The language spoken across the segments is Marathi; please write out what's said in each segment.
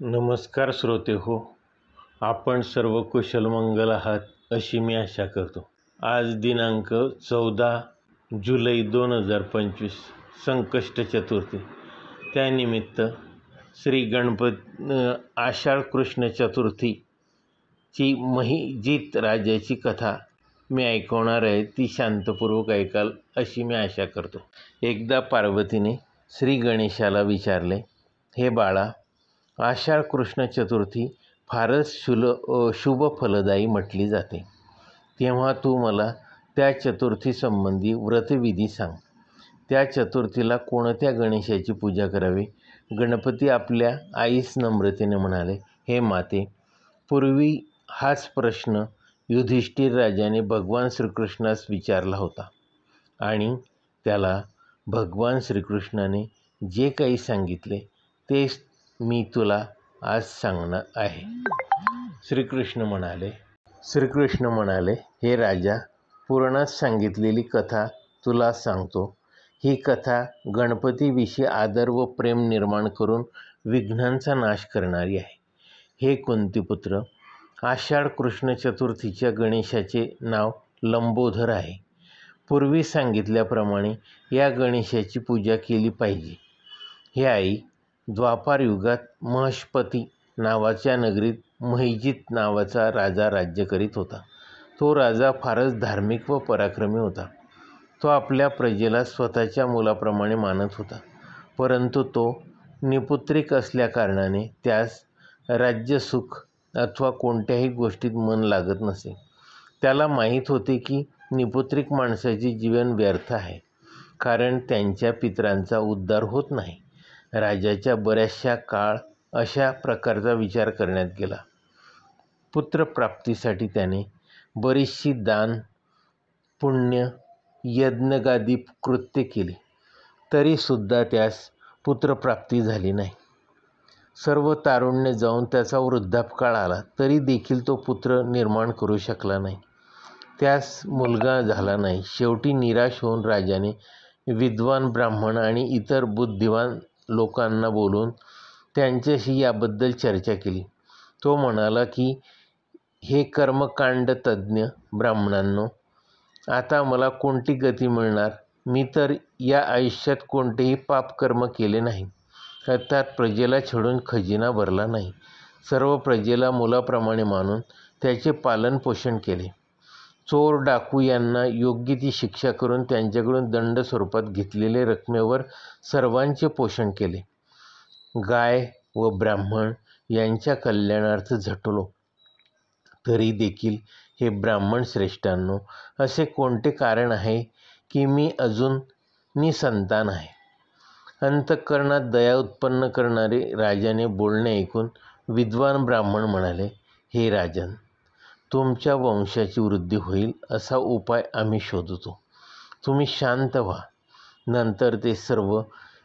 नमस्कार श्रोते हो, आपण सर्व कुशल मंगल आहात अशी मी आशा करतो. आज दिनांक 14 जुलै 2025 संकष्ट चतुर्थी. त्यानिमित्त श्री आषाढ कृष्ण चतुर्थीची महिजित राजाची कथा मी ऐकवणार आहे. ती शांतपूर्वक ऐकाल अशी मी आशा करतो. एकदा पार्वतीने श्री गणेशाला विचारले, हे बाळा, आषाढ कृष्ण चतुर्थी फारच शुभ फलदायी म्हटली जाते. तेव्हा तू मला त्या चतुर्थीसंबंधी व्रतविधी सांग. त्या चतुर्थीला कोणत्या गणेशाची पूजा करावी? गणपती आपल्या आईस नम्रतेने म्हणाले, हे माते, पूर्वी हाच प्रश्न युधिष्ठिर राजाने भगवान श्रीकृष्णास विचारला होता आणि त्याला भगवान श्रीकृष्णाने जे काही सांगितले तेच मी तुला आज सांगणार आहे. श्रीकृष्ण म्हणाले, हे राजा, पुराणात सांगितलेली कथा तुला सांगतो. ही कथा गणपतीविषयी आदर व प्रेम निर्माण करून विघ्नांचा नाश करणारी आहे. हे कुंतीपुत्र, आषाढ कृष्ण चतुर्थीच्या गणेशाचे नाव लंबोदर आहे. पूर्वी सांगितल्याप्रमाणे या गणेशाची पूजा केली पाहिजे. हे आई, द्वापार युगात महष्पती नावाच्या नगरीत महिजित नावाचा राजा राज्य करीत होता. तो राजा फारच धार्मिक व पराक्रमी होता. तो आपल्या प्रजेला स्वतःच्या मुलाप्रमाणे मानत होता, परंतु तो निपुत्रिक असल्याकारणाने त्यास राज्यसुख अथवा कोणत्याही गोष्टीत मन लागत नसे. त्याला माहीत होते की निपुत्रिक माणसाचे जीवन व्यर्थ आहे, कारण त्यांच्या पितरांचा उद्धार होत नाही. राजाच्या बऱ्याचशा काळ अशा प्रकारचा विचार करण्यात गेला. पुत्रप्राप्तीसाठी त्याने बरीचशी दान, पुण्य, यज्ञगादी कृत्ये केली, तरीसुद्धा त्यास पुत्रप्राप्ती झाली नाही. सर्व तारुण्य जाऊन त्याचा वृद्धापकाळ आला, तरी देखील तो पुत्र निर्माण करू शकला नाही. त्यास मुलगा झाला नाही. शेवटी निराश होऊन राजाने विद्वान ब्राह्मण आणि इतर बुद्धिवान लोकांना बोलून त्यांच्याशी याबद्दल चर्चा केली. तो म्हणाला की, हे कर्मकांड तज्ज्ञ ब्राह्मणांनो, आता मला कोणती गती मिळणार? मी तर या आयुष्यात कोणतेही पापकर्म केले नाही, अर्थात प्रजेला छळून खजिना भरला नाही. सर्व प्रजेला मुलाप्रमाणे मानून त्याचे पालनपोषण केले. चोर डाकू यांना योग्य ती शिक्षा करून त्यांच्याकडून दंड स्वरूपात घेतलेले रकमेवर सर्वांचे पोषण केले. गाय व ब्राह्मण यांच्या कल्याणार्थ झटलो, तरी देखील हे ब्राह्मण श्रेष्ठांनो, असे कोणते कारण आहे की मी अजून निसंतान आहे? अंतःकरणात दया उत्पन्न करणारे राजाने बोलणे ऐकून विद्वान ब्राह्मण म्हणाले, हे राजन, तुमच्या वंशाची वृद्धी होईल असा उपाय आम्ही शोधतो. तुम्ही शांत व्हा. नंतर ते सर्व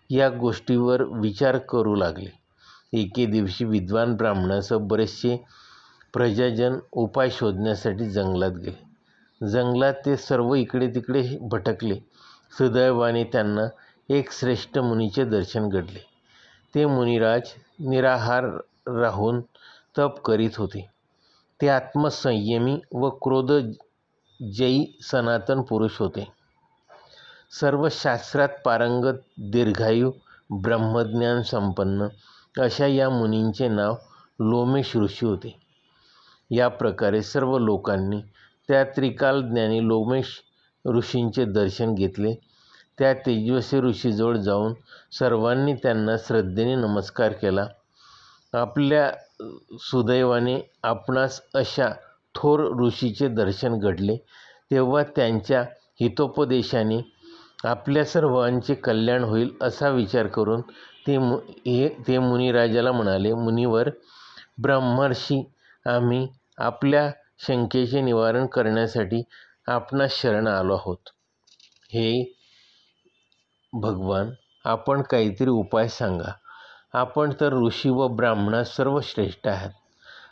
या गोष्टीवर विचार करू लागले. एके दिवशी विद्वान ब्राह्मणासह बरेचसे प्रजाजन उपाय शोधण्यासाठी जंगलात गेले. जंगलात ते सर्व इकडे तिकडे भटकले. सुदैवाने त्यांना एक श्रेष्ठ मुनीचे दर्शन घडले. ते मुनिराज निराहार राहून तप करीत होते. ते आत्मसंयमी व क्रोधजयी सनातन पुरुष होते. सर्व शास्त्रात पारंगत, दीर्घायू, ब्रह्मज्ञान संपन्न अशा या मुनींचे नाव लोमेश ऋषी होते. या प्रकारे सर्व लोकांनी त्या त्रिकालज्ञानी लोमेश ऋषींचे दर्शन घेतले. त्या तेजस्वी ऋषीजवळ जाऊन सर्वांनी त्यांना श्रद्धेने नमस्कार केला. आपल्या सुदैवाने आपणास अशा थोर ऋषीचे दर्शन घडले, तेव्हा त्यांच्या हितोपदेशाने आपल्या सर्वांचे कल्याण होईल असा विचार करून ते मुनिराजाला म्हणाले, मुनिवर, ब्रह्मर्षी, आम्ही आपल्या शंकेचे निवारण करण्यासाठी आपणास शरण आलो आहोत. हे भगवान, आपण काहीतरी उपाय सांगा. आपण तर ऋषी व ब्राह्मणात सर्व श्रेष्ठ आहात.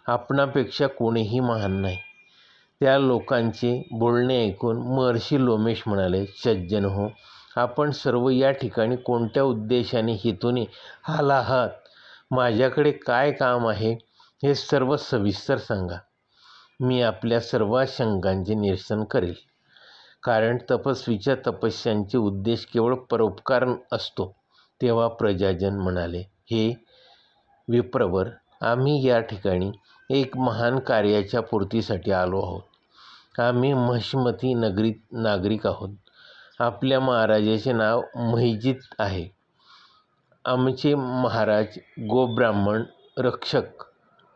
आपणापेक्षा कोणीही महान नाही. त्या लोकांचे बोलणे ऐकून महर्षी लोमेश म्हणाले, सज्जन हो, आपण सर्व या ठिकाणी कोणत्या उद्देशाने हेतूने आला आहात? माझ्याकडे काय काम आहे हे सर्व सविस्तर सांगा. मी आपल्या सर्व शंकांचे निरसन करेल. कारण तपस्वीच्या तपस्यांचे उद्देश केवळ परोपकार असतो. तेव्हा प्रजाजन म्हणाले, हे विप्रवर, आम्ही या ठिकाणी एक महान कार्याच्या पूर्तीसाठी आलो आहोत. आम्ही महिष्मती नगरीत नागरिक आहोत. आपल्या महाराजाचे नाव महिजित आहे. आमचे महाराज गोब्राह्मण रक्षक,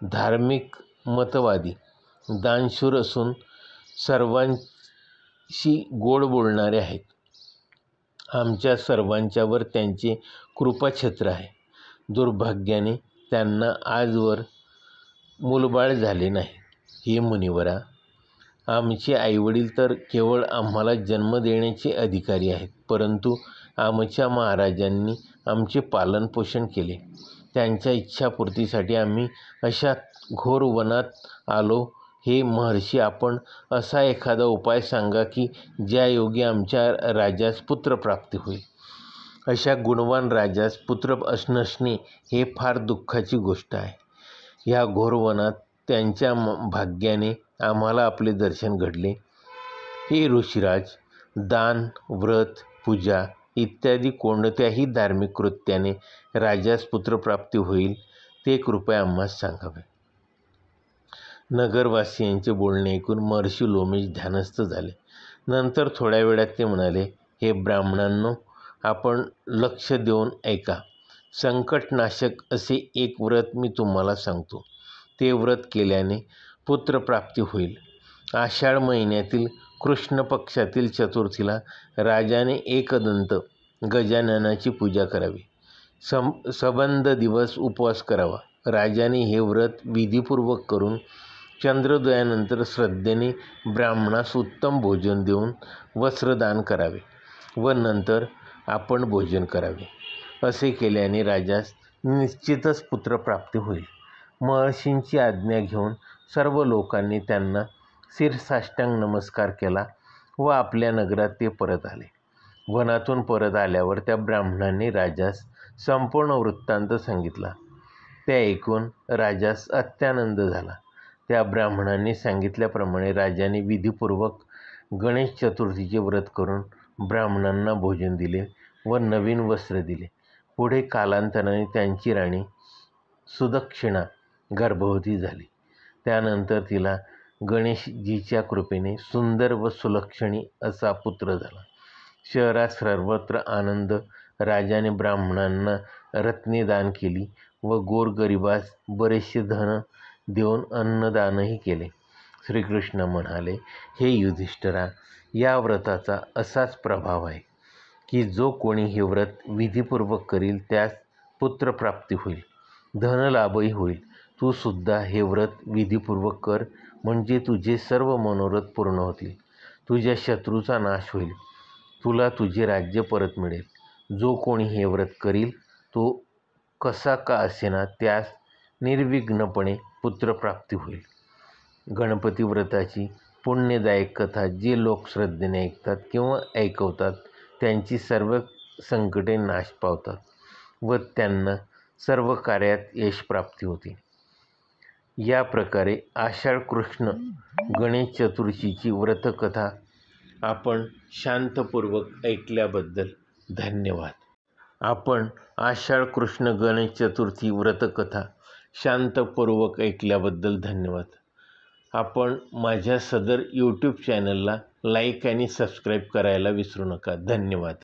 धार्मिक, मतवादी, दानशूर असून सर्वांशी गोड बोलणारे आहेत. आमच्या सर्वांच्यावर त्यांचे कृपाछत्र आहे. दुर्भाग्याने त्यांना आजवर मूलबाळ झाले नाही. हे मुनिवरा, आमचे आईवडील तर केवळ आम्हाला जन्म देण्याचे अधिकारी आहेत, परंतु आमच्या महाराजांनी आमचे पालनपोषण केले. त्यांच्या इच्छापूर्तीसाठी आम्ही अशा घोर वनात आलो. हे महर्षी, आपण असा एखादा उपाय सांगा की ज्या योगी आमच्या राजास पुत्रप्राप्ती होईल. अशा गुणवान राजास पुत्र नसणे हे फार दुःखाची गोष्ट आहे. ह्या घोर वनात त्यांच्या भाग्याने आम्हाला आपले दर्शन घडले. हे ऋषिराज, दान, व्रत, पूजा इत्यादी कोणत्याही धार्मिक कृत्याने राजास पुत्रप्राप्ती होईल ते कृपया आम्हास सांगावे. नगरवासियांचे बोलणे ऐकून महर्षी लोमेश ध्यानस्थ झाले. नंतर थोड्या वेळात ते म्हणाले, हे ब्राह्मणांनो, आपण लक्ष देऊन ऐका. संकटनाशक असे एक व्रत मी तुम्हाला सांगतो. ते व्रत केल्याने पुत्रप्राप्ती होईल. आषाढ महिन्यातील कृष्ण पक्षातील चतुर्थीला राजाने एकदंत गजाननाची पूजा करावी. सबंध दिवस उपवास करावा. राजाने हे व्रत विधीपूर्वक करून चंद्रोदयानंतर श्रद्धेने ब्राह्मणास उत्तम भोजन देऊन वस्त्रदान करावे व नंतर आपण भोजन करावे. असे केल्याने राजास निश्चितच पुत्रप्राप्ती होईल. महर्षींची आज्ञा घेऊन सर्व लोकांनी त्यांना शिरसाष्टांग नमस्कार केला व आपल्या नगरात ते परत आले. वनातून परत आल्यावर त्या ब्राह्मणांनी राजास संपूर्ण वृत्तांत सांगितला. ते ऐकून राजास अत्यानंद झाला. त्या ब्राह्मणांनी सांगितल्याप्रमाणे राजाने विधीपूर्वक गणेश चतुर्थीचे व्रत करून ब्राह्मणांना भोजन दिले व नवीन वस्त्र दिले. पुढे कालांतराने त्यांची राणी सुदक्षिणा गर्भवती झाली. त्यानंतर तिला गणेशजीच्या कृपेने सुंदर व सुलक्षणी असा पुत्र झाला. शहरात सर्वत्र आनंद. राजाने ब्राह्मणांना रत्ने दान केली व गोरगरिबास बरेचसे धन देऊन अन्नदानही केले. श्रीकृष्ण म्हणाले, हे युधिष्ठिरा, या व्रताचा असाच प्रभाव आहे की जो कोणी हे व्रत विधीपूर्वक करील त्यास पुत्रप्राप्ती होईल, धनलाभही होईल. तू सुद्धा हे व्रत विधीपूर्वक कर, म्हणजे तुझे सर्व मनोरथ पूर्ण होतील. तुझ्या शत्रूचा नाश होईल. तुला तुझे राज्य परत मिळेल. जो कोणी हे व्रत करील तो कसा का असेना त्यास निर्विघ्नपणे पुत्रप्राप्ती होईल. गणपती व्रताची पुण्यदायक कथा जे लोक श्रद्धेने ऐकतात किंवा ऐकवतात त्यांची सर्व संकटे नाश पावतात व त्यांना सर्व कार्यात यश प्राप्ती होते. या प्रकारे आषाढ कृष्ण गणेश चतुर्थीची व्रतकथा आपण शांतपूर्वक ऐकल्याबद्दल धन्यवाद. आपण आषाढ कृष्ण गणेश चतुर्थी व्रतकथा शांतपूर्वक ऐकल्याबद्दल धन्यवाद. आपण माझ्या सदर यूट्यूब चॅनलला लाईक आणि सबस्क्राईब करायला विसरू नका. धन्यवाद.